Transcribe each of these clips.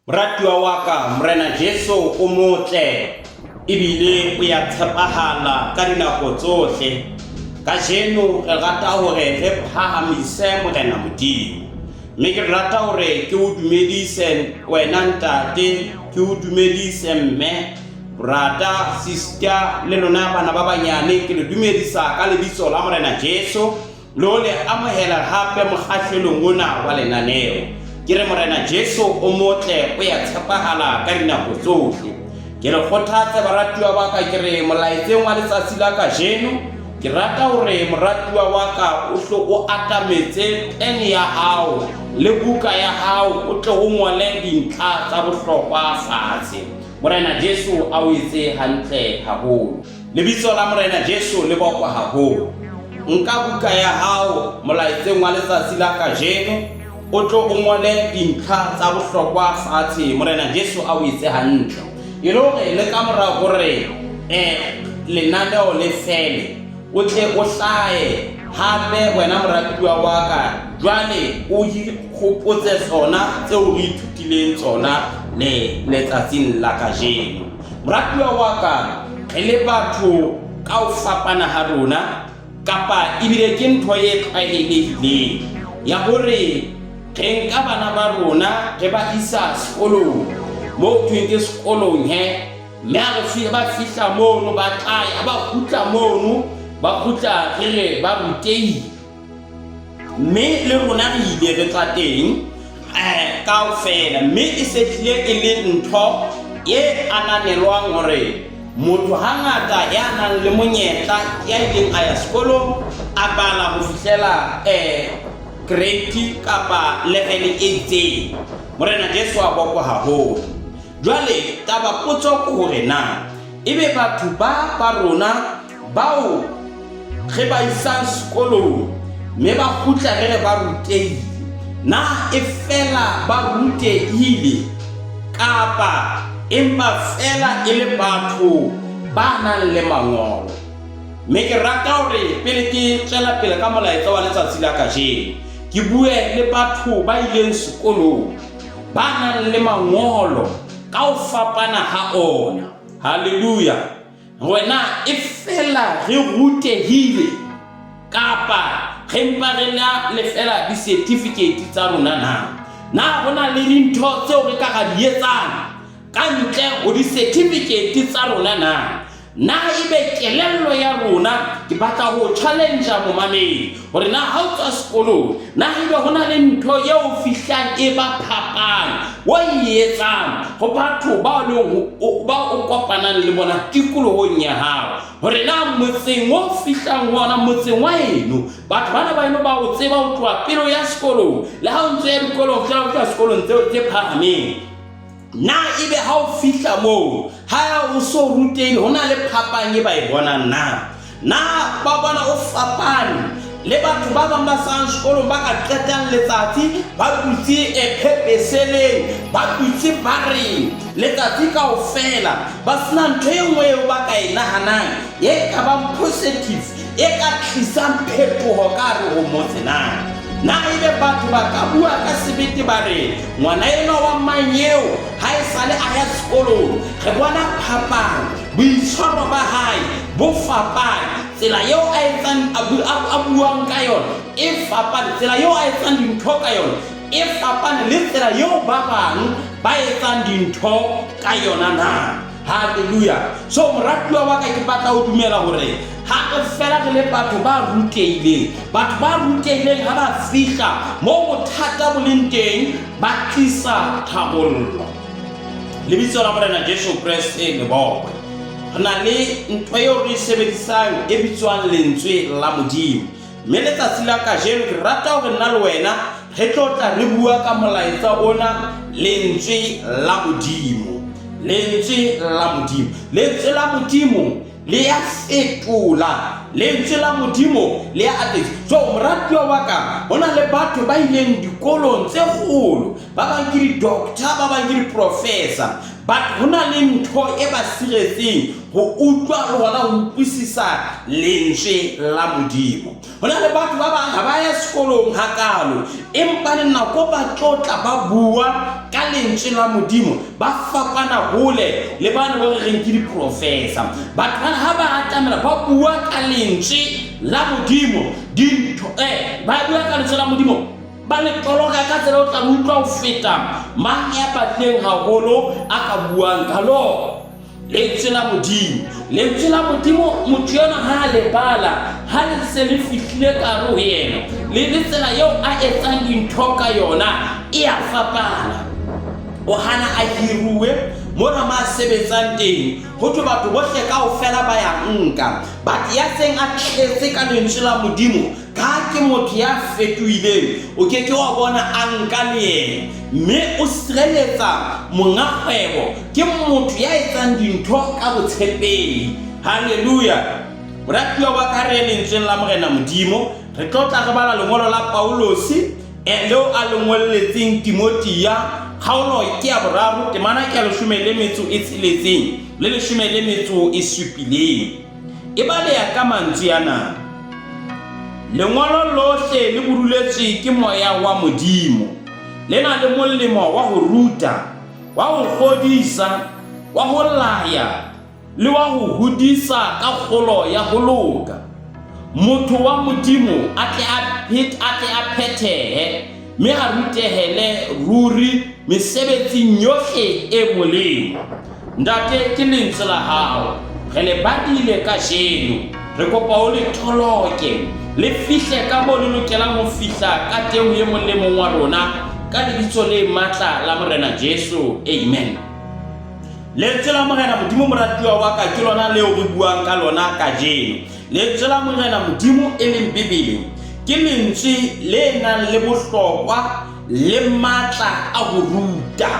Moratuwa wa ka Morena Jesu o motle ebile o ya tshepahala ka dinako tsohle. Kajeno re rata hore re phahamise Morena Modimo. Mme ke rata hore ke o dumedise wena ntate, ke o dumedise mme, brother, sister le lona bana ba banyane ke le dumedisa ka lebitso la Morena Jesu. Lo le amohela hape mokgahlelong ona wa lenaneo. Ke re Morena Jesu o motle o ya tshepahala ka dinako tsohle. Ke re kgothatse baratuwa ba ka ke re molaetseng wa letsatsi la kajeno ke rata hore moratuwa wa ka o hlo o atametse pen ya hao le buka ya hao o tle o ngole dintlha tsa bohlokwa fatshe. Morena Jesu a o etse hantle haholo. Lebitso la Morena Jesu le bokwa haholo. Nka buka ya hao molaetseng wa letsatsi la kajeno o tlo o ngole dintlha tsa bohlokwa fatshe. Morena Jesu a o etse hantle. E le hore le ka mora hore lenaneo le fele o tle o hlae hape wena moratuwa wa ka jwale o ikgopotse tsona tseo re ithutileng tsona letsatsing la kajeno. Moratuwa wa ka re le batho ka o fapana ha rona kapa ebile ke ntho e tlwaelehileng ya hore re nka bana ba rona re ba isa sekolong mo thweng ke sekolong mme re ba fihla mono ba tlaya ba kgutla mono ba kgutla re ba rutehile. Mme le rona re ile re tla teng kaofela, mme e setlile e le ntho e ananelwang hore motho hangata ya nang le monyetla ya ileng a ya sekolong a bala ho fihlela grade kapa level 8. Morena Jesu a bokwa haholo. Jwale taba potso ke hore na ebe batho ba rona bao re ba isang sekolong mme ba kgutla re ba rutehile na e fela ba rutehile kapa empa fela e le batho ba nang le mangolo. Mme ke rata hore pele ke tswela pele ka molaetsa wa letsatsi la kajeno ke bue le batho ba ileng sekolong ba nang le mangolo ka o fapana ha ona. Haleluya. Wena e fela re rutehile kapa re mpa re na le fela di certificate tsa rona na hona le dintho tseo re ka ga di etsang ka ntle ho di certificate tsa rona na ebe kelello ya rona ke batla ho challenge momamedi hore na ha o tswa sekolong na ebe hona le ntho eo fihlang e ba phapang o etsang ho batho ba o kopanang le bona tikolohong ya hao hore na motseng o fihlang hona motseng wa eno batho bana ba eno ba o tseba ho tloha pelo ya sekolong le ha o ntse ya dikolong fela o tloha sekolong tse phahameng. Na ebe ha o fihla moo ha o so rutehile hona le phapang e ba e bonang na ba bona o fapane le batho ba bang ba sang sekolong ba ka qetang letsatsi ba dutse phepeseleng ba dutse bareng letsatsi kaofela ba sena ntho e nngwe eo ba ka e nahanang e ka bang positive e ka tlisang phetoho ka hare ho motse na ebe batho ba ka bua ka sebete ba re ngwana ena wa manyeo ha e sale a ya sekolong re bona phapang boitshwaro ba hae bo fapane tsela eo a etsang a buang ka yona e fapane tsela eo a etsang dintho ka yona e fapane le tsela eo ba bang ba etsang dintho ka yona na. Haleluya. So moratuwa wa ka ke batla ho dumela hore ha re fela re le batho ba rutehileng ha ba fihla mo bothata bo leng teng ba tlisa tharollo. Lebitso la Morena Jesu Kriste le bokwe. Re na le ntho eo re sebedisang e bitswang lentswe la Modimo. Mme letsatsi la kajeno ke rata hore nna le wena re tlo tla re bua ka molaetsa ona lentswe la Modimo. Lentswe la Modimo. Lentswe la Modimo le ya fetola. Lentswe la Modimo le ya atisa. So moratuwa wa ka hona le batho ba ileng dikolong tse kgolo ba bang ke di-doctor ba bang ke di-professor but hona le ntho e ba siretseng ho utlwa le hona ho utlwisisa lentswe la Modimo. Hona le batho ba bang ha ba ya sekolong hakalo empa le nako ba tlotla ba bua ka ka lentswe la Modimo ba fapana hole le bana ba reng ke di-professor. Batho bana ha ba atamela ba bua ka lentswe la Modimo dintho ba bua ka lentswe la Modimo ba le toloka ka tsela o tla utlwa ho feta mang ya batleng haholo a ka buang ka lo lentswe la Modimo. Lentswe la Modimo motho yona ha le bala ha le se le fihlile ka ho yena le tsela eo a etsang dintho ka yona e a fapana. O hana a hiruwe mona ma sebetsang teng ho thwe batho bohle kaofela ba ya nka, but ya seng a tletse ka lentswe la Modimo ka ke motho ya fetohileng o ke wa bona a nka le yena, mme o sireletsa monga kgwebo ke motho ya etsang dintho ka botshepehi. Haleluya. Moratuwa wa ka re lentsweng la Morena Modimo re tlo tla re bala lengolo la Paulosi leo a lengwelletseng Timothea kgaolo ke ya boraro temana ke ya 16 le 17. E baleya ka mantswe yana: lengolo lohle le buruletswe ke moya wa Modimo, le na le molemo wa ho ruta, wa ho kgodisa, wa ho laya le wa ho hodisa ka kgolo ya ho loka. Motho wa Modimo a tle a phethehe mme a rutehele ruri mesebetsing yohle e molemo. Ntate ke lentswe la hao re le badile ka jeno, re kopa o le tholoke le fihle ka mo le lokelang ho fihla ka teng ye molemo wa rona ka lebitso le matla la Morena Jesu. Amen. Lentswe la Morena Modimo moratuwa wa ka ke lona leo re buang ka lona ka jeno. Lentswe la Morena Modimo e leng Bibele ke lentswe le nang le bohlokwa le matla a ho ruta.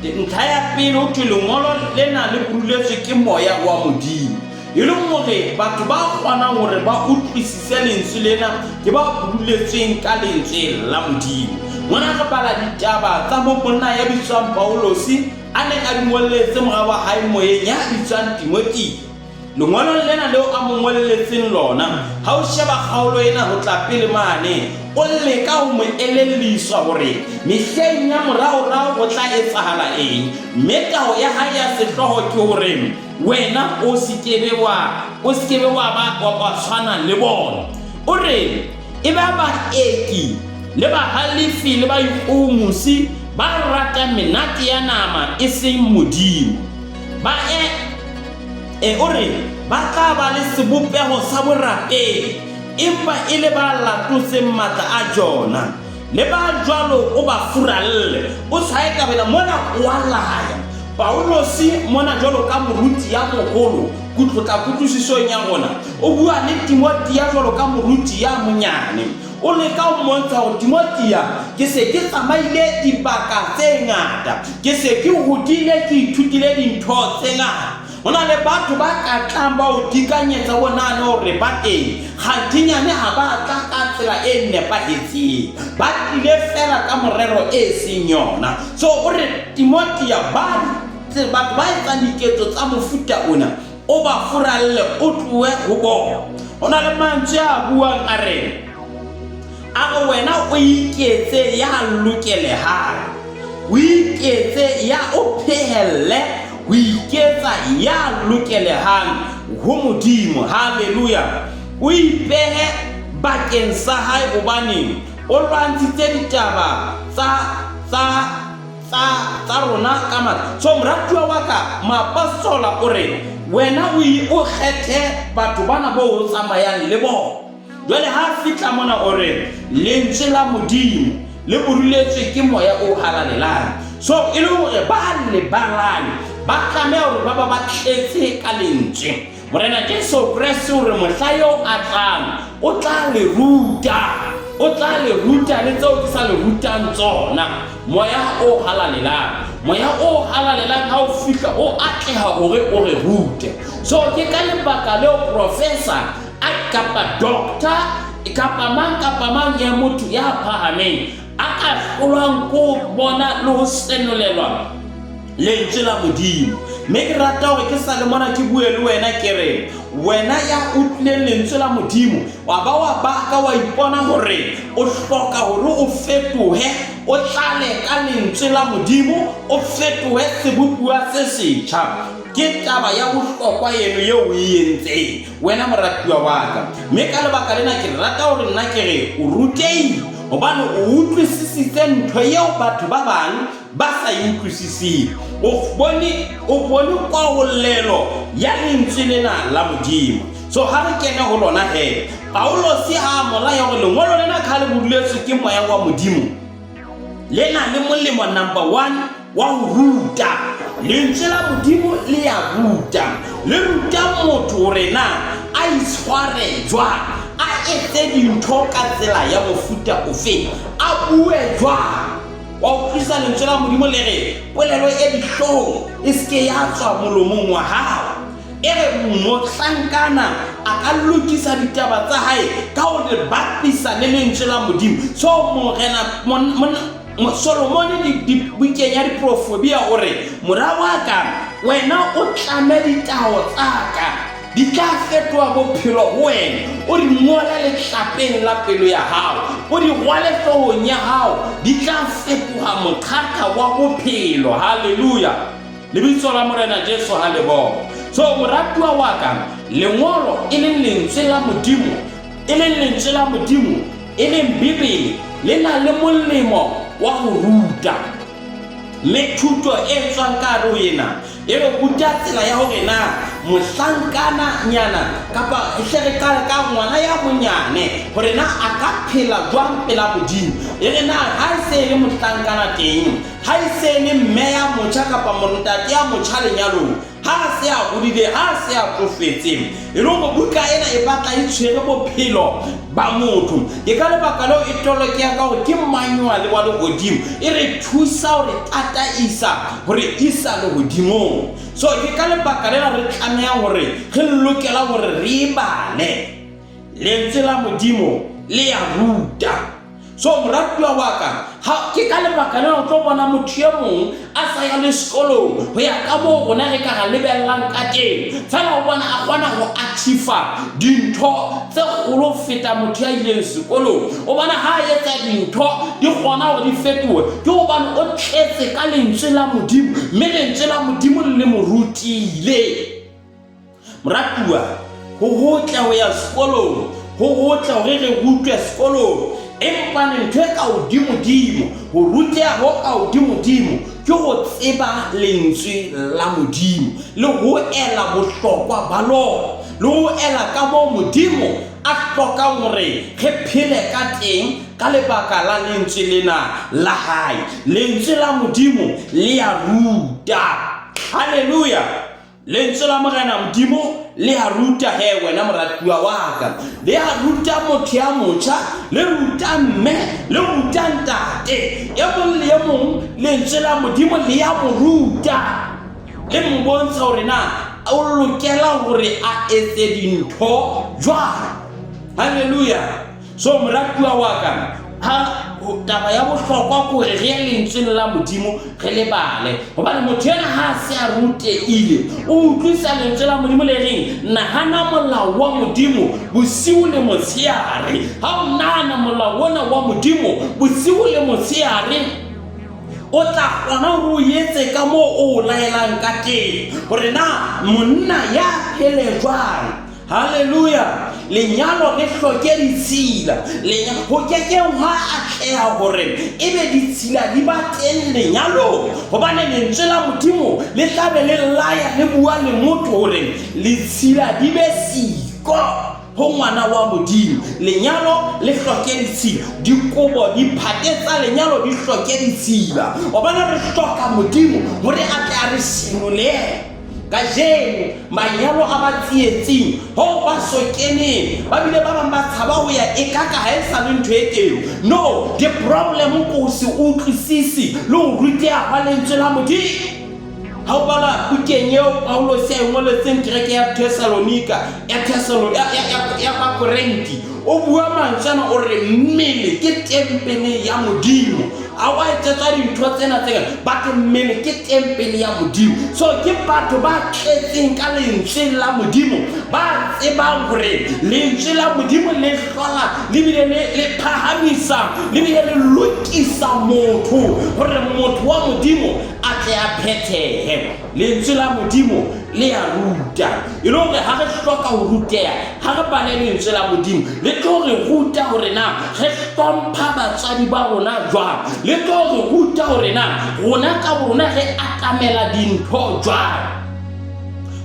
Ntlha ya pele ho thwe lengolo lena le buruletswe ke moya wa Modimo, e leng hore batho ba kgonang hore ba utlwisise lentswe lena ke ba buruletsweng ka lentswe la Modimo. Mona re bala ditaba tsa monna ya bitswang Paulosi a neng a di ngolletse morao wa hae moyeng ya bitswang Timothea. Lengolo lena leo a mo ngolletseng lona ha o sheba kgaolo ena ho tla pele mane o leka ho mo elelliswa hore mehleng ya morao ho tla etsahala eng, mme taho ya hae ya sehloho ke hore wena o sekebe wa ba tshwana le bona. O re e ba baeki le bahalifi le ba ikumusi ba rata menate ya nama e seng Modimo, ba o re ba tla ba le sebopeho sa borapedi empa e le ba latoseng matla a Jona, le ba jwalo o ba furalle o tshwae ka bela mona wa laya. Paulosi mona jwalo ka moruti ya moholo kutlotla kutlwisisong ya rona o bua le Timothea jwalo ka moruti ya monyane. O le ka o montsha ho Timothea ke se ke tsamaile dibaka tse ngata, ke se ke hodile ke ithutile dintho tse ngata. Hona le batho ba ka tlang ba o dikanyetsa bonane hore ba teng kgathinyane ha ba tla ka tsela e nepahetseng, ba tlile fela ka morero e seng yona. So o re Timothea batho ba etsang diketso tsa mofuta ona o ba furalle o tlohe ho bona. Hona le mantswe a buang a re wena o iketse ya lokelehang, o iketse ya o phehelle, o iketsa ya lokelehang ho Modimo. Haleluya. O ipehe bakeng sa hae hobane o lwantshitse ditaba tsa rona ka matla. So moratuwa wa ka Maapostola o re wena o kgethe batho bana bo o tsamayang le bona. Jwale ha fitla mona o re lentswe la Modimo le buruletswe ke moya o halalelang. So e le hore ba le barane ba tlameha hore ba tletse ka lentswe. Morena Jesu Kriste o re mohlayo a tlang o tla le ruta, o tla le ruta le tseo ke sa le rutang tsona. Moya o halalelang, moya o halalelang ha o fihla o atleha hore o re rute. So ke ka lebaka leo professor a kapa doctor kapa mang ya motho ya phahameng a ka hlolwang ko bona le ho senolelwa lentswe la Modimo. Mme ke rata hore ke sa le mona ke bue le wena ke re wena ya utlwileng lentswe la Modimo wa ba ka wa ipona hore o hloka hore o fetohe o tlale ka lentswe la Modimo o fetohe sebopuwa se setjha ke taba ya bohlokwa eno eo o entseng wena moratuwa wa ka mme ka lebaka lena ke rata hore nna ke re o rutehile hobane o utlwisisitse ntho eo batho ba bang ba sa utlwisising o bone kwaolelo ya lentswe lena la Modimo. So ha re kena ho lona he Paulos ha mola ya go lengolo lena ka le buduletswe ke moya wa Modimo lena le molemo number 1 wa ho ruta lentswe la Modimo le ya ruta le ruta motho hore na a itshware jwang a etse dintho ka tsela ya mofuta ofe a bue jwang wa utlwisa lentswe la Modimo le re polelo e dihlong e ske ya tswa molomong wa hao ere motlankana a ka lokisa ditaba tsa hae ka ho le bapisa le lentswe la Modimo. So morena Solomon di bukenya di profobia hore morawaka wena o tlame ditao tsaka di tla fetoa bophelo ho wena o di ngola le tlapeng la pelo ya hao o di ngwale hloohong ya hao di tla fetoha mothaka wa bophelo. Haleluya, lebitso la morena Jesu ha le bo. So moratuwa wa ka lengolo e leng lentswe la Modimo e leng lentswe la Modimo e leng Bibele le na le molemo wa ho ruta le thuto e tswang ka hare ho yena e re ruta tsela ya hore na mohlankana nyana kapa ehlere ka ngwana ya monyane hore na a ka phela jwang pela Modimo e re na ha se le mohlankana teng ha se le mme ya motjha kapa montate ya motjha lenyalong ha se a hodile ha se a tsofetse e re go buka ena e batla e tshwere bophelo ba motho e ka lebaka leo e tolokea ka hore ke manual wa legodimo e re thusa hore tataisa hore isa legodimong. So ke ka lebaka lela re tlameha hore re lokela hore re bale lentswe la Modimo le ya ruta. So moratuwa wa ka ha ke ka lebaka lela o tlo bona motho ya mong a sa ya le sekolong ho ya ka mo rona re ka ga lebellang ka teng fela o bona a kgona ho achieve dintho tse kgolo feta motho ya ileng sekolong o bona ha etsa dintho di kgona hore di fetohe ke hobane o tletse ka lentswe la Modimo mme lentswe la Modimo le mo rutile. Moratuwa ho hotla ho ya sekolong ho hotla hore re rutwe sekolong empa ntho e ka hodimo ho ruteha ho ka hodimo ke ho tseba lentswe la Modimo le ho ela bohlokwa ba lona le ho ela ka mo Modimo a hlokang hore re phele ka teng ka lebaka la lentswe lena la hae. Lentswe la Modimo le ya ruta. Haleluya, lentswe la morena Modimo le a ruta he wena moratuwa wa ka le a ruta motho ya motjha le ruta mme le ruta ntate e mong le e mong lentswe la Modimo le ya mo ruta le mo bontsha hore na o lokela hore a etse dintho jwang. Haleluya. So moratuwa wa ka ha taba ya bohlokwa ko re lentswe la Modimo re le bale hobane motho yana ha se a ruteile o utlwisa lentswe la Modimo le reng nahana molao wa Modimo bosiu le motshehare. Ha o nahana molao wona wa Modimo bosiu le motshehare o tla kgona ho etse ka mo o laelang ka teng hore na monna ya phele jwang. Haleluya, lenyalo le hloke ditshila lenyalo ho keke ha atleha hore ebe ditshila di ba teng lenyalo hobane lentswe la Modimo le tlabe le laya le bua le motho hore le tshila di be siko ho ngwana wa Modimo. Lenyalo le hloke ditshila dikobo di phate tsa lenyalo di hloke ditshila hobane re hloka Modimo hore a tla re sinole ka jeno manyalo a ba tsietsing ho ba sokene ba bile ba bang ba tshaba ho ya ekaka ha e sa le ntho e teng. No, the problem ko se utlwisisi le ho ruteha ba lentswe la Modimo. Ha o bala bukeng Paulos ya ngoletseng kereke ya Thessalonika ya Korinti o bua mantshana o re mmele ke tempele ya Modimo a wa etsetsa dintho tsena tse ba ke mmele ke tempele ya Modimo. So ke batho ba tletseng ka lentswe la Modimo ba tsebang hore lentswe la Modimo le hlola le bile le phahamisa le bile le lokisa motho hore motho wa Modimo a tle a phethehe. Lentswe la Modimo le a ruta e le hore ha re hloka ho ruteha ha re bale lentswe la Modimo le tlo re ruta hore na re hlompha batswadi ba rona jwang, le tlo re ruta hore na rona ka rona re atamela dintho jwang.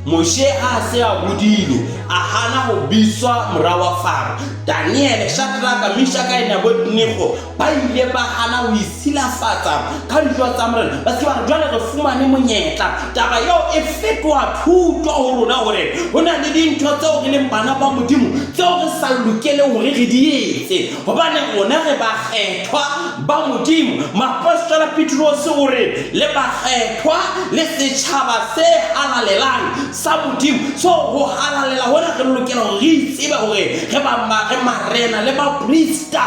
Moshe a se a budile a hana ho biswa morao wa Faro. Daniel, Shadraka, Meshaka le Abednego ba ile ba hana ho isilafatsa ka ntwa tsa morena. Ba se ba jwale re fumane monyetla taba eo e fetwa thuto ho rona hore hona le dintho tseo re leng bana ba Modimo tseo re sa lokele hore re di etse hobane rona re ba kgethwa ba Modimo. Mapostola Petros hore le ba kgethwa le setjhaba se halalelang sa Modimo. So ho halalela hona re lokela hore re itsebe hore re ba marena le ba priesta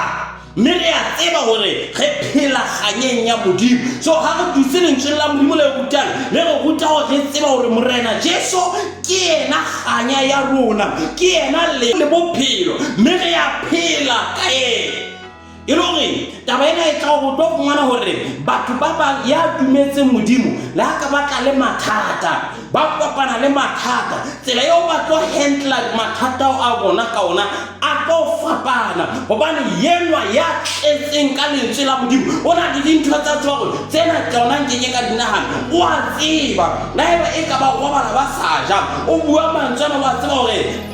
mme re a tseba hore re phela kganyeng ya Modimo. So ha re dutse lentswe la Modimo le rutang le re ruta hore re tseba hore morena Jesu ke yena kganya ya rona, ke yena le bophelo mme re a phela ka yena. E lore taba ena e tla go tlo fumana hore batho ba ba ya dumetseng Modimo le ha ka batla le mathata ba kopana le mathata tsela eo ba tlo handle mathata a bona ka ona a tlo fapana hobane yenwa ya tletseng ka lentswe la Modimo ona le dintho tsa tswa tsena tsona nke ka dinahana o a tseba la eba e ka ba go bana ba sa ja o bua mantsana ba tseba hore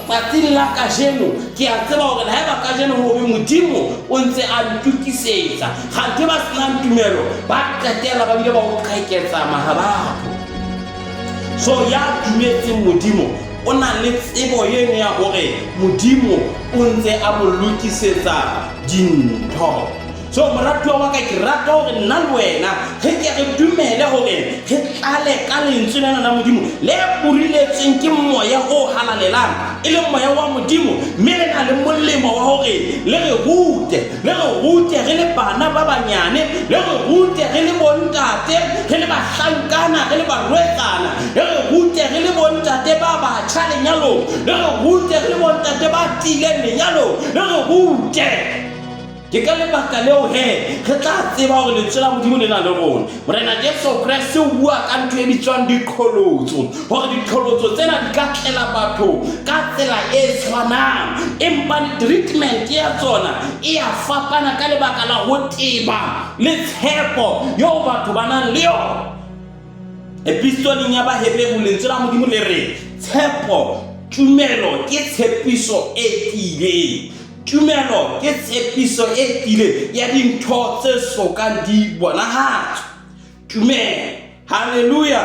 patini la kajeno ke a tseba hore la eba kajeno ho be Modimo o ntse a ntukisetsa kgante ba sena ntumelo ba qetela ba bile ba go qaiketsa mahabako. So ya dumetseng Modimo o na le tsebo yene ya hore Modimo o ntse a mo lokisetsa dintho. So moratuwa wa ka ke rata hore nna le wena ge ke re dumele hore ge tlale ka lentswe lena la Modimo le buriletseng ke moya o halalelang e le moya wa Modimo mme le na le molemo wa hore le re rute re le bana ba banyane, le re rute re le bontate, re le bahlankana, re le barwetsana, le re rute re le bontate ba batjha lenyalong, le re rute re le bontate ba tileng lenyalong, le re rute ke ka lebaka leo he re tla tseba hore lentswe la Modimo le na le rona. Morena Jesu Kriste o bua ka ntho e bitswang diqholotso hore diqholotso tsena di ka tlela batho ka tsela e tshwanang empa treatment ya tsona e a fapana ka lebaka la ho teba le tshepo yo batho ba nang le yona. Epistoleng ya Bahebere lentswe la Modimo le re tshepo tumelo ke tshepiso e tiileng. Tumelo ke tshepiso e tiileng ya dintho tse sokang di bonahatswa. Tumelo, haleluya,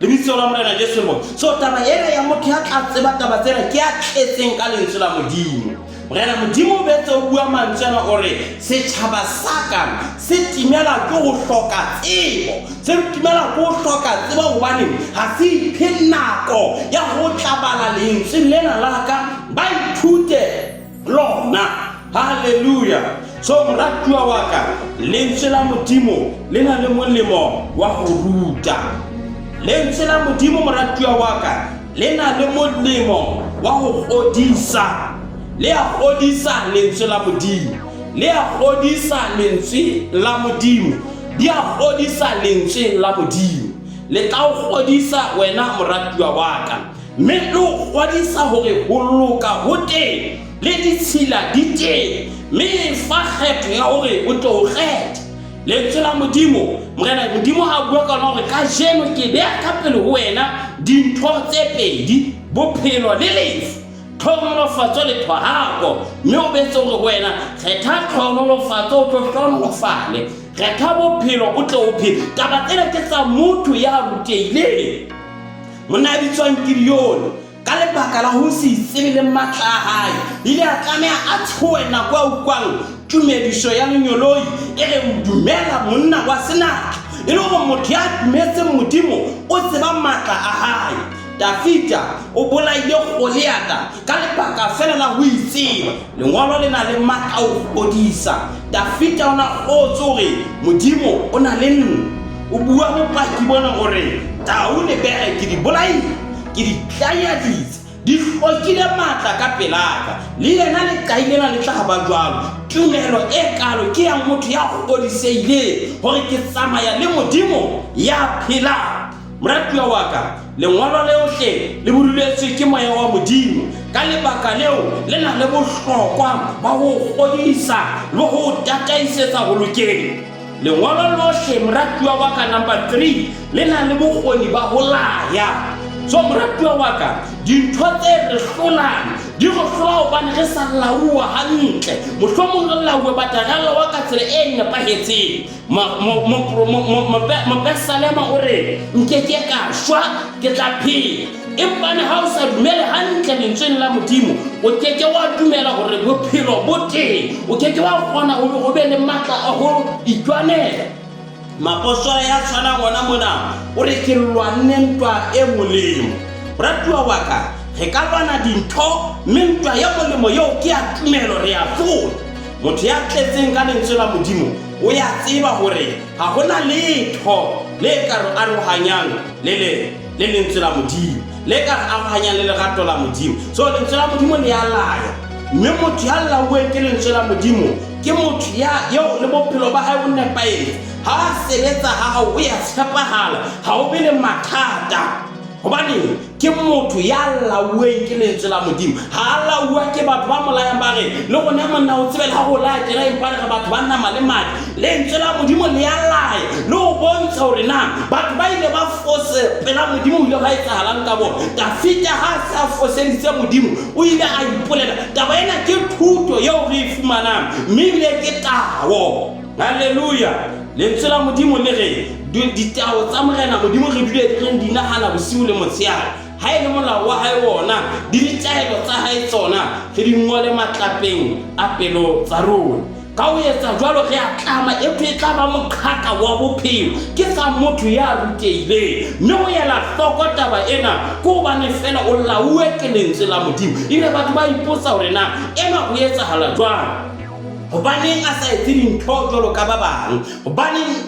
lebitso la morena Jesu mo. So taba ena ya motho ya tla tseba taba tsena ke ya tletseng ka lentswe la Modimo. Morena Modimo betse o bua mantsana hore setjhaba sa ka se timela ke go hloka tsebo, se timela go hloka tsebo hobane ha se iphe nako ya go tlabala lentswe lena la ka ba ithute lona. Haleluya. So moratuwa wa ka lentswe la Modimo le na le molemo wa go ruta. Lentswe la Modimo moratuwa wa ka le na le molemo wa go godisa. Le a godisa lentswe la Modimo, le a godisa lentswe la Modimo, di a godisa lentswe la Modimo. Le tla o godisa wena moratuwa wa ka mme lo godisa hore ho loka ho teng le ditshila di teng mme fa kgetho ya hore o tlo kgetha. Lentswe la Modimo morena Modimo ha bua ka hore ka jeno ke beha ka pele ho wena dintho tse pedi, bophelo le lefu, tlhonolofatso le thohako, mme o betse hore wena kgetha tlhonolofatso o tlo hlonolofale, kgetha bophelo o tlo o phele. Taba tsena ke tsa motho ya rutehileng. Mona bitswang Gideon ka lebaka la ho se itsebe le matla a hae ile a tlameha a tshoe nako a utlwang tumediso ya lenyoloi e re dumela monna wa senatla e le hore motho ya dumetseng Modimo o tseba matla a hae. Davida o bolaile Goliata ka lebaka fela la ho itseba. Lengolo le na le matla o godisa Dafita ona kgotse hore Modimo o na le nna. O bua bopaki bona hore tau le bere ke di bolai, ke di tlayaditse, di hlokile matla ka pelaka. Le yena le qailena le tla ba jwalo. Tumelo e kalo ke ya motho ya kgodiseile hore ke tsamaya le Modimo ya phela. Moratuwa wa ka, lengwalo leo hle le boduletswe ke moya wa Modimo. Ka lebaka leo le na le bohlokwa ba ho kgodisa le ho tataisetsa ho lokeng. Lengwalo lohle moratuwa wa ka number 3 le na le bokgoni ba ho laya. So moratuwa wa ka, dintho tse re hlolang di go hlola hobane re sa laua hantle. Mohlomong re laue batagala wa ka tsela e nepahetseng. Mopesalema o re nkeke ka shwa ke tla phela. Empane ha o sa dumele hantle lentsweng la Modimo, o keke wa dumela hore bophelo bo teng. O keke wa kgona hore o be le matla a ho itwanela. Mapostola ya tshwana ngwana mona o re ke lwanne ntwa e molemo. Moratuwa wa ka, re ka lwana dintho mme ntwa ya molemo eo ke ya tumelo re ya fola. Motho ya tletseng ka lentswe la Modimo o ya tseba hore ha hona letho le ka re arohanyang le lentswe la Modimo, le ka arohanyang le lerato la Modimo. So lentswe la Modimo le ya laya, mme motho ya lauwe ke lentswe la Modimo ke motho yo le bophelo ba hae bo nepahetse. Ha sebetsa ha hao o ya tshepahala, ha o be le mathata. Hobane ke motho ya lauweng ke lentswe la Modimo. Ha lauwa ke batho ba molayang ba re le gona monna o tsebela ha go laya tela empa re batho ba nama le madi. Lentswe la Modimo le ya laya le ho bontsha hore na batho ba ile ba fose pela Modimo o ile ba etsahalang ka bona. Dafita ha sa foseditse Modimo o ile a ipolela taba ena ke thuto eo re e fumanang, mme ebile ke tao. Haleluya. Lentswe la Modimo le re ditao tsa morena Modimo re dule re di nahana bosiu le motshehare. Ha e le molao wa hae wona di ditaelo tsa hae tsona re di ngole matlapeng a pelo tsa rona. Ka ho etsa jwalo re a tlama e tla ba moqhaka wa bophelo ke sa motho ya rutehileng. Mme ho ela hloko taba ena ke hobane fela o lauwe ke lentswe la Modimo. Ile batho ba ipotsa hore na ena ho etsahala jwang. Hobaneng a sa etse dintho jwalo ka ba bang? Hobaneng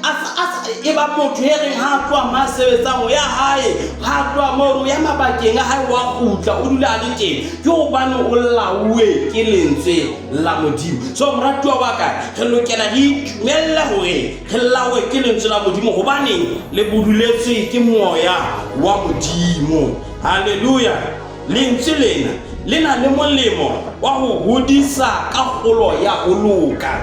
e ba motho e reng ha tloha masebetsang ya hae, ha tloha moo ya mabakeng a hae wa kgutla o dula a le teng? Ke hobane o lauwe ke lentswe la Modimo. So moratuwa wa ka, re lokela re itumelle hore re lauwe ke lentswe la Modimo hobane le buduletswe ke moya wa Modimo. Haleluya. Lentswe lena le na le molemo wa ho hodisa ka kgolo ya ho loka.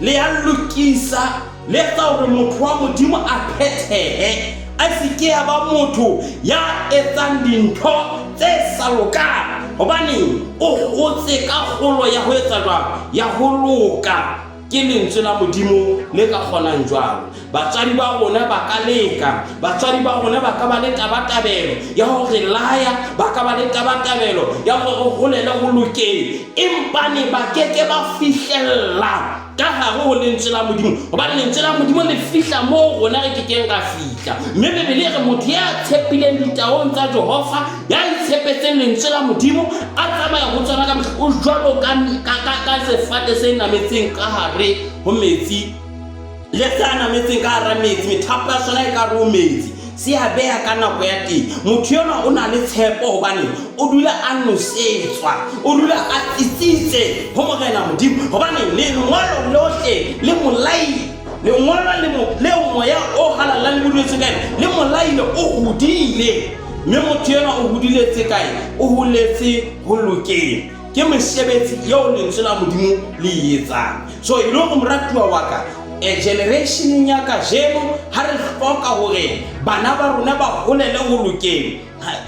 Le ya lokisa le tsa hore motho wa Modimo a phethehe, a seke ya ba motho ya etsang dintho tse sa lokang. Hobane o hotse ka kgolo ya ho etsa jwang, ya ho loka. Ke lentswe la Modimo le ka kgonang jwalo. Batswadi ba rona ba ka leka, batswadi ba rona ba ka ba le tabatabelo ya hore laya, ba ka ba le tabatabelo ya hore holele ho lokeng, empane ba keke ba fihlella ka hare ho lentswe la Modimo. Hobane lentswe la Modimo le fihla moo rona re kekeng ka fihla. Mme bebele re motho ya tshepileng ditaong tsa Jehova, ya itshepetseng lentswe la Modimo, a tsamaya ho tsona ka o jwalo ka sefate se nametseng ka hare ho metsi. Le sa nametseng ka hara metsi, methapo ya sona e ka re ho metsi se a beha ka nako ya teng. Motho yona o na le tshepo hobane o dula a nosetswa, o dula a tsitsitse ho morena Modimo. Hobane lengwalo lohle le molai, lengwalo le moya o halala le buduletse kae, le molaile o hodile. Mme motho yona o hodiletse kae, o holetse ho lokeng. Ke mosebetsi eo lentswe la Modimo le etsang. So e le go moratuwa wa ka, a generation ya ka jeno ha re hloka hore bana ba rona ba holele ho lokeng.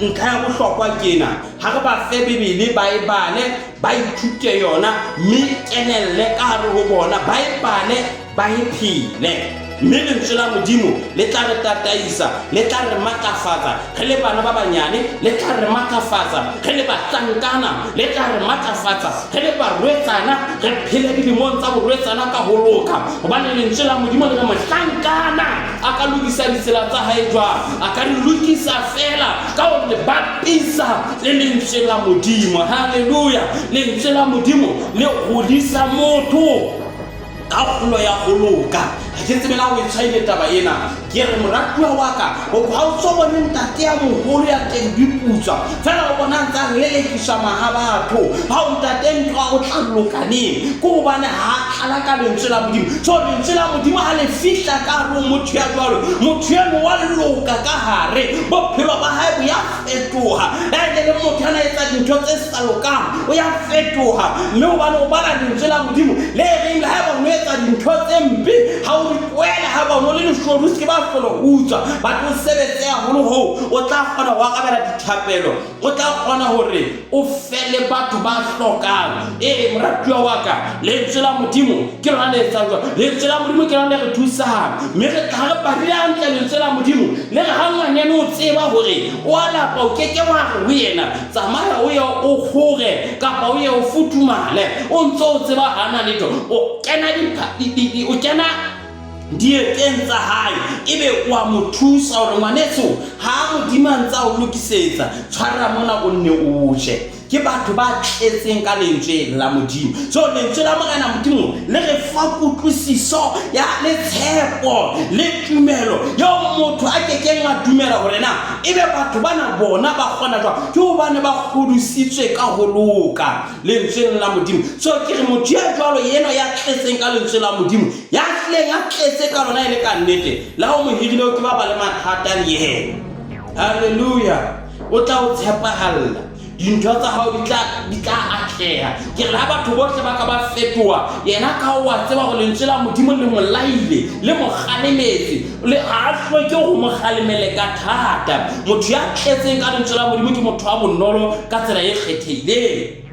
Ntlha ya bohlokwa kena, ha re ba fe Bibele ba e bale, ba ithute yona, mme kenelle ka hare ho bona, ba e bale, ba e phele. Mme lentswe la Modimo le tla re tataisa, le tla re matlafatsa re le bana ba banyane, le tla re matlafatsa re le batlankana, le tla re matlafatsa re le barwetsana, re phele dilemong tsa borwetsana ka ho loka. Hobane lentswe la Modimo le re mohlankana a ka lokisa ditsela tsa hae jwang, a ka di lokisa fela ka ho le bapisa le lentswe la Modimo. Haleluya. Lentswe la Modimo le hodisa motho. ka kgolo ya go loka ga ke tsebela go itshwaile taba ena ke re moratuwa wa ka o ga o so bone ntate ya mogolo ya teng diputswa fela o bona ntse lelekisa maha batho ga o ntate ntwa o tla lokaneng ko gobane ga tlala ka lentswe la modimo so lentswe la modimo ga le fihla ka gare motho ya jwalo motho eno wa loka ka gare bophelo ba gae bo ya fetoga ene le motho ana etsa dintho tse sa lokang o ya fetoga mme gobane o bala lentswe la modimo le reng ga ba no etsa dintho tse mpe ga o di tloela ga ba no le leshodu se ke ba felo utswa batho o sebetse ya golo go o tla kgona go akabela dithapelo o tla kgona gore o fele batho ba hlokang moratuwa wa ka lentswe la modimo ke lona le etsa jwalo lentswe la modimo ke lona le re thusang mme re tla re badile hantle lentswe la modimo le re ga ngwanyane o tseba gore o a lapa o keke wa re ho yena tsamaya o ye o kgore kapa o ye o futhumale o ntse o tseba hana letho o kena o kena dieteng tsa hae ebe wa mo thusa gore ngwaneso ha modimo ntsa o lokisetsa tshwara mona o nne o je ke batho ba tletseng ka lentswe la modimo so lentswe la Morena Modimo le re fa kutlwisiso ya le tshepo le tumelo yo motho a kekeng a dumela gore na ebe batho bana bona ba kgona jwa ke hobane ba godisitswe ka go loka lentswe la modimo so ke re motho ya jwalo yeno ya tletseng ka lentswe la modimo ya tleng a tletse ka lona ile ka nnete la o mo hirile ke ba le mathata le yena haleluya o tla o tshepagalla dintho tsa hao di tla atleha ke re ha batho bohle ba ka ba fetoa yena ka o a tseba go lentswe la modimo le molaile le mo kgalemetse le a hloke go mo kgalemele ka thata motho ya tletseng ka lentswe la modimo ke motho wa bonolo ka tsela e kgethehileng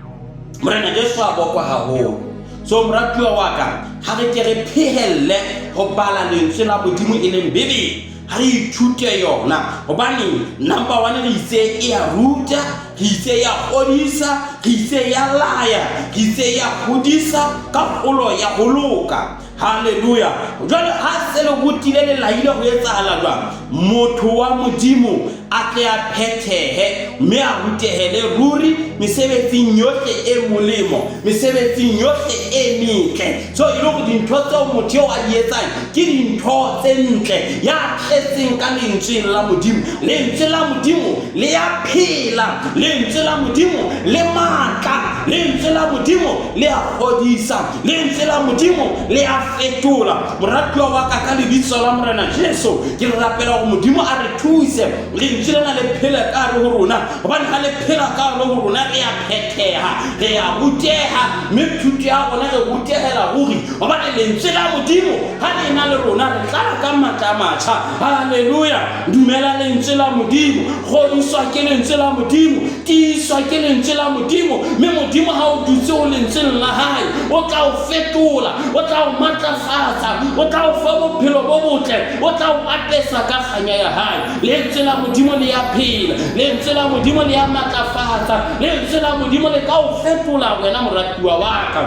Morena Jesu a bokwa haholo so moratuwa wa ka ha re ke re phehelle go bala lentswe la modimo e leng Bibele ha re ithute yona gobane number 1 re itse e ya ruta re itse ya godisa re itse ya laya re itse ya godisa ka kgolo ya go loka haleluya jwale ha se le botile le laile go etsahala jwang motho wa modimo a tle a phethehe mme a rutehele ruri mesebetsing yohle e molemo mesebetsing yohle e metle so ile go dintho tseo motho a di etsang ke dintho tse ntle ya tletseng ka lentswe la modimo lentswe la modimo le ya phela lentswe la modimo le matla lentswe la modimo le a godisa lentswe la modimo le a fetola moratuwa wa ka ka lebitso la Morena Jesu ke re rapela go modimo a re thuse lentswe lena le phela ka re ho rona gobane ga le phela ka re ho rona re a phetheha re a ruteha mme thuto ya rona re rutehela ruri gobane lentswe la modimo ga le na le rona re tlala ka matla matjha haleluya dumela lentswe la modimo godiswa ke lentswe la modimo tiiswa ke lentswe la modimo mme modimo ha o dutse o lentswe la hae o tla o fetola o tla o matlafatsa o tla o fa bophelo bo botle o tla o apesa ka kganya ya hae lentswe la modimo le ya phela lentswe la modimo le ya matlafatsa lentswe la modimo le ka o fetola wena moratuwa wa ka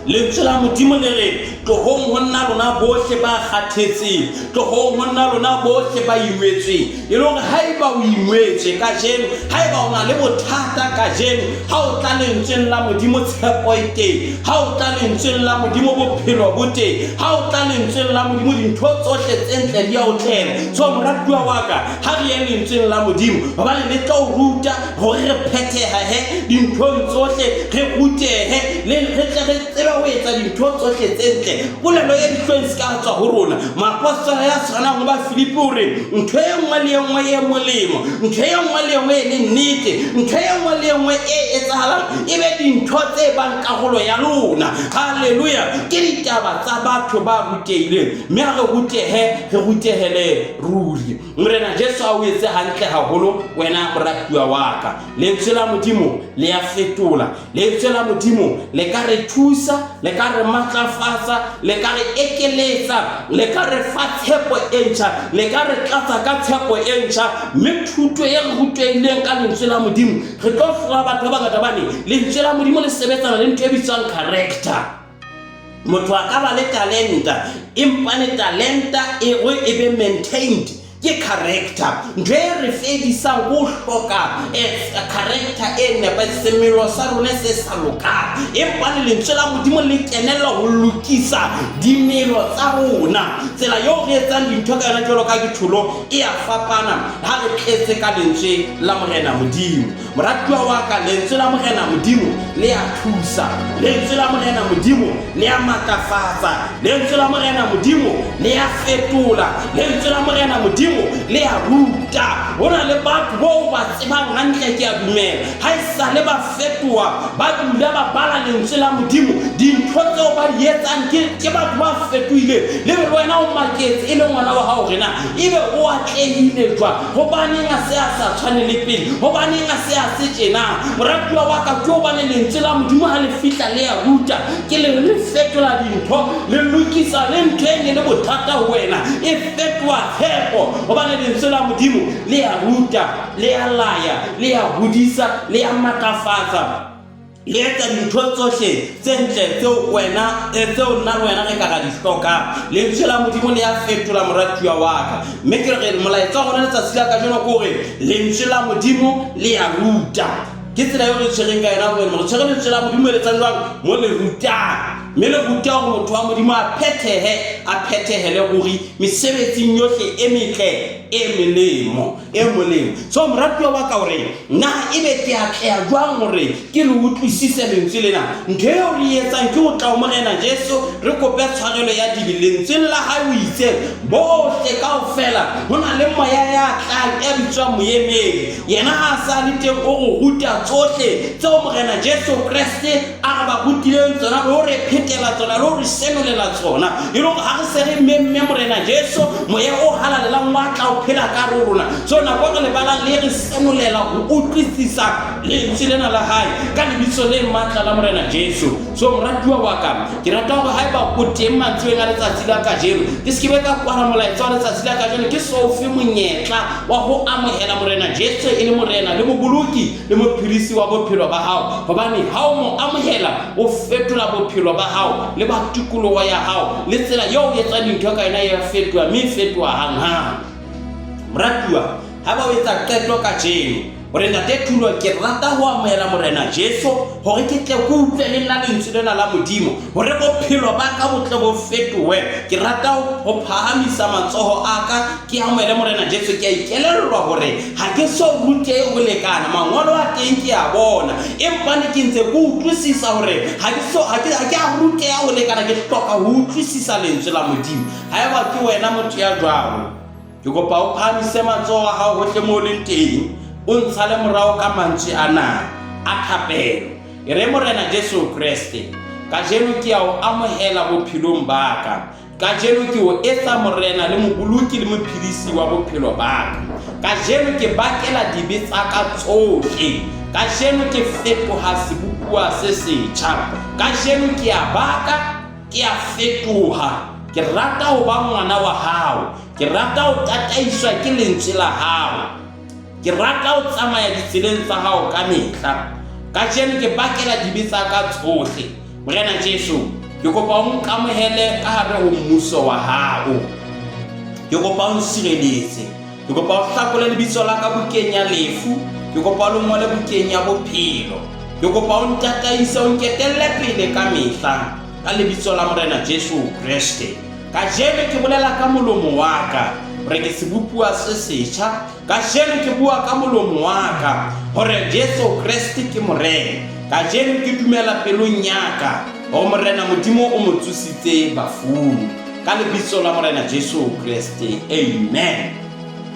lentswe la modimo le re tlohong ho nna lona bohle ba kgathetseng tlohong ho nna lona bohle ba imetsweng e le hore haeba o imetswe ka jeno haeba o na le bothata ka jeno ha o tla lentsweng la modimo tshepo e teng ha o tla lentsweng la modimo bophelo bo teng ha o tla lentsweng la modimo dintho tsohle tse ntle di a o tlela so moratuwa wa ka ha re ye lentsweng la modimo hobane le tla o ruta hore re phethehe dinthong tsohle re rutehe le re tle re tsebe ho etsa dintho tsohle tse ntle polelo e dihlweng ka tswa ho rona maapostolo ya tshwanang ho ba Filipi hore ntho e nngwe le nngwe e molemo ntho e nngwe le nngwe e nnete ntho e nngwe le nngwe e etsahalang ebe dintho tse bang karolo ya lona haleluya ke ditaba tsa batho ba rutehileng mme re rutehe re rutehele ruri Morena Jesu a o etse hantle haholo wena moratuwa wa ka lentswe la modimo le ya fetola lentswe la modimo le ka re thusa le ka re matlafatsa le ka re ekeletsa le ka re fa tshepo e ntjha le ka re tlatsa ka tshepo e ntjha mme thuto e re rutehileng ka lentswe la modimo re tlo fora batho ba ngata bane lentswe la modimo le sebetsana le ntho e bitswang character motho a ka ba le talenta empa ne talenta e be maintained ke character ntho e re fedisang go hloka character e nepahetseng semelo sa rona se sa lokang empa le lentswe la Modimo le kenella ho lokisa dimelo tsa rona tsela yo re etsang dintho ka yona jwalo ka dithulo e a fapana ha re tletse ka lentswe la Morena Modimo moratuwa wa ka lentswe la Morena Modimo le a thusa lentswe la Morena Modimo le a matlafatsa lentswe la Morena Modimo le a fetola lentswe la Morena Modimo le a ruta hona le batho bo ba tsebang hantle ke a dumela ha isa le ba fetoa ba dula ba bala lentswe la Modimo dintho tseo ba di etsang ke batho ba fetoile le wena o maketse e le ngwana wa hao rena ebe o atlehile jwa hobane nga se a sa tshwane le pele hobane nga se a se tjena moratuwa wa ka tlo bane lentswe la Modimo ha le fitla le a ruta ke le fetola dintho le lokisa le ntho e le bothata ho wena e fetwa hepo hobane lentswe la Modimo le a ruta le a laya le a hodisa le a matlafatsa le etsa dintho tsohle tse ntle tseo wena tseo nna le wena re ka ga di hloka lentswe la Modimo le a fetola moratuwa wa ka mme ke re molaetsa wa rona letsatsi la kajeno ke hore lentswe la Modimo le a ruta ke tsela yo re tshwereng ka yona gore re tshwere lentswe la Modimo le tsa jwang mo le rutang mme le ruta gore motho wa Modimo a phethehele hore mesebetsing yohle e metle e molemo so moratuwa wa ka hore na ebe ke a tleya jwang hore ke le utlwisise lentswe lena ntho eo re etsang ke ho tla ho Morena Jesu re kope tshwarelo ya dibe lentswe la ha o itse bohle kaofela hona le moya ya tlang e bitswang moemedi yena ha sa le teng o go ruta tsohle tseo Morena Jesu Kriste a ba rutileng tsona le re phetela tsona le re senolela tsona e le ha re se re memme Morena Jesu moya o halalela ngwatla o phela ka rona so na go le bala le re senolela go utlwisisa lentswe lena la hae ka lebitso le matla la Morena Jesu so moratuwa wa ka ke rata go haeba o teng mantsweng a letsatsi la kajeno ke sekebe ka kwana molaetsa wa letsatsi la kajeno ke sofe monyetla wa go amohela Morena Jesu e le morena le moboloki le mophirisi wa bophelo ba hao hobane ha o mo amohela o fetola bophelo ba hao le ba tikoloho ya hao le tsela yo o etsa dintho ka yona ya fetoa mme fetoa hang moratuwa ha ba o etsa qeto ka jeno hore ntate Thulo ke rata ho amohela Morena Jesu hore ke tle go utlwe le nna lentswe lena la Modimo hore bophelo ba ka botle bo fetohe ke rata ho phahamisa matsoho aka ke amohele Morena Jesu ke a ikelellwa hore ha ke so rute ho lekana mangolo a teng ke a bona empa ne ke ntse go utlwisisa hore ha ke a rute ya ho lekana ke hloka ho utlwisisa lentswe la Modimo ha eba ke wena motho ya jwalo ke kopa o phamise matsoho a hao hohle mo leng teng o ntshale morao ka mantswe ana a thapelo e re Morena Jesu Kriste kajeno ke a o amohela bophelong ba ka kajeno ke o etsa morena le moboloki le mophirisi wa bophelo ba kajeno ke bakela dibe tsa ka tsohle kajeno ke fetoha sebopuwa se setjha kajeno ke a baka ke a fetoha ke rata ho ba ngwana wa hao ke rata ho tataiswa ke lentswe la hao ke rata ho tsamaya ditseleng tsa hao ka mehla kajeno ke bakela dibe tsa ka tsohle Morena Jesu ke kopa o nkamohele ka hare ho mmuso wa hao ke kopa o nsireletse ke kopa o hlakole lebitso la ka bukeng ya lefu ke kopa o ngole bukeng ya bophelo ke kopa o ntataise o nketelle pele ka mehla ka lebitso la Morena Jesu Kriste kajeno ke bolela ka molomo wa ka hore ke sebopuwa se setjha kajeno ke bua ka molomo wa ka hore Jesu Kriste ke morena kajeno ke dumela pelong ya ka o Morena Modimo o mo tsositse bafung ka lebitso la Morena Jesu Kriste amen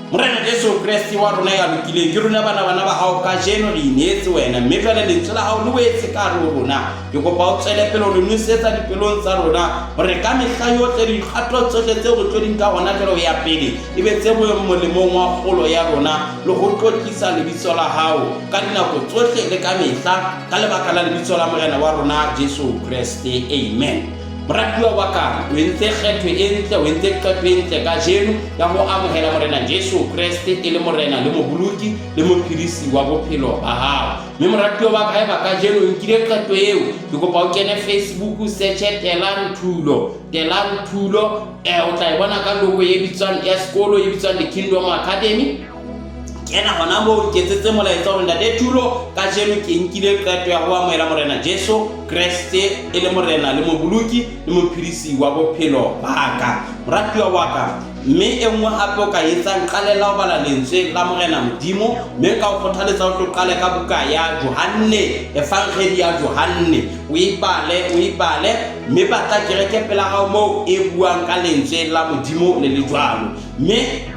Morena Jesu Kriste wa rona ya lokileng ke rona bana ba hao kajeno re inetse wena mme jwale lentswe la hao le wetse ka rona ke kopa o tswele pele o le nwesetsa dipelong tsa rona hore ka mehla yohle dikgato tsohle tseo re tlo di nka hona jwale ya pele ebe tse molemong wa kgolo ya rona le go tlotlisa lebitso la hao ka dinako tsohle le ka mehla ka lebaka la lebitso la Morena wa rona Jesu Kriste amen moratuwa wa ka o entse kgetho e ntle o entse qeto e ntle ka jeno ya ho amohela morena Jesu Kriste e le morena le moboloki le mophedisi wa bophelo ba hao. Mme moratuwa wa ka eba ka jeno o nkile qeto eo ke kopa o kene Facebook search Telang Thulo o tla e bona ka logo e bitswang ya sekolo e bitswang the Kingdom Academy. Kena hona mo ke tsetse molaetsa hore ntate Thulo ka jeno ke nkile qeto ya ho amohela morena Jesu Kriste e le morena le moboloki le mophedisi wa bophelo ba ka. Moratuwa wa ka mme e nngwe hape o ka etsang qalela ho bala lentswe la morena Modimo mme ka o kgothaletsa ho tlo qale ka buka ya Johanne Evangeli ya Johanne o ipale mme batla kereke pela hao mo e buang ka lentswe la Modimo le jwalo. Mme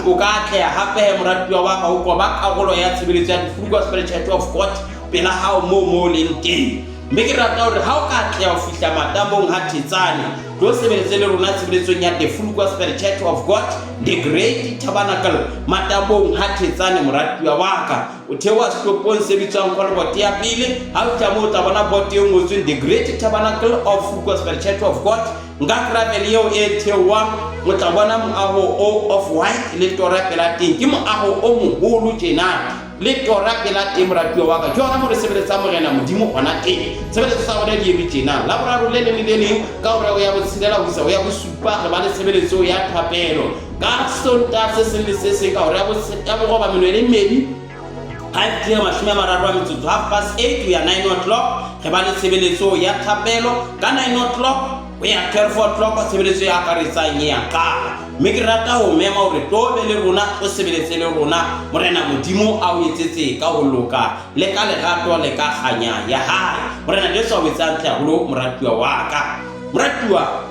o ka tleya hape moratuwa wa ka o qoba karolo ya tshebeletso ya Full Gospel Church of God pela hao mo leng teng. Mme ke rata hore ha o ka tleya ho fihla matambong ha Thetsane tlo sebeletse le rona tshebeletsong ya the Full Gospel Church of God the Great Tabernacle matambong ha Thetsane moratuwa wa ka o thewa stopong se bitswang kolobot ya pele ha o tla mo tla bona bot e ngotsweng the Great Tabernacle of Full Gospel Church of God nka gravel eo e thewa o tla bona moaho of white le tora pela teng ke moaho o moholo tjena le tora pela teng moratuwa wa ka ke hona mo re sebeletsa morena Modimo hona teng sebeletsa sa bona di ebe tjena la boraro le leng ka hore o ya botshelela ho isa o ya bosupa re ba le sebeletso ya thapelo ka Sontaha se seng le se seng ka hore ya bogoba menwele mmedi ha ke mashome a mararo a metsotso 8:30 ho ya 9 o'clock re ba le sebeletso ya thapelo ka 9 o'clock o ya 12 o'clock sebeletso ya akaretsang ya ka. Mme ke rata ho mema hore tobe le rona o sebeletse le rona morena Modimo a o etsetse ka ho loka le ka lerato le ka kganya ya hae morena Jesu a o etsa ntle haholo moratuwa wa ka. Moratuwa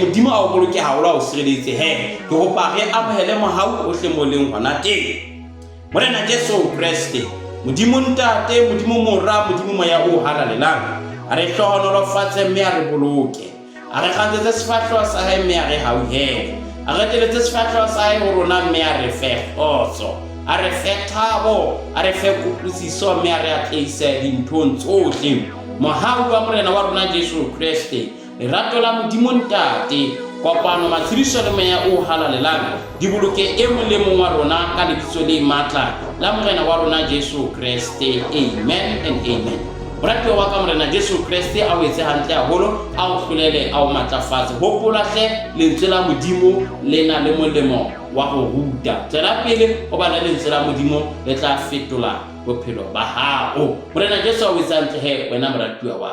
Modimo a o boloke haholo o sireletse ke hopa re amohele mohau o hle mo leng hona teng morena Jesu Kriste Modimo ntate Modimo mora Modimo moya o halalelang a re hlohonolofatse mme a re boloke a re kgantsetse sefahleho sa hae mme a re hauhele a re teletse sefahleho sa hae ho rona mme a re fe kgotso a re fe thabo a re fe kutlwisiso mme a re atleise dinthong tsohle mohau wa morena wa rona Jesu Kriste lerato la Modimo ntate kopano matshidiso le meya o halalelang di boloke e mong le mong wa rona ka lebitso le matla la morena wa rona Jesu Kriste. Amen and amen. Moratuwa wa ka morena Jesu Kriste a o etse hantle haholo a o hlolele a o matlafatse hopola hle lentswe la Modimo le na le molemo wa ho ruta tsela pele o bana lentswe la Modimo le tla fetola bophelo ba hao morena Jesu a o etse hantle wena moratuwa wa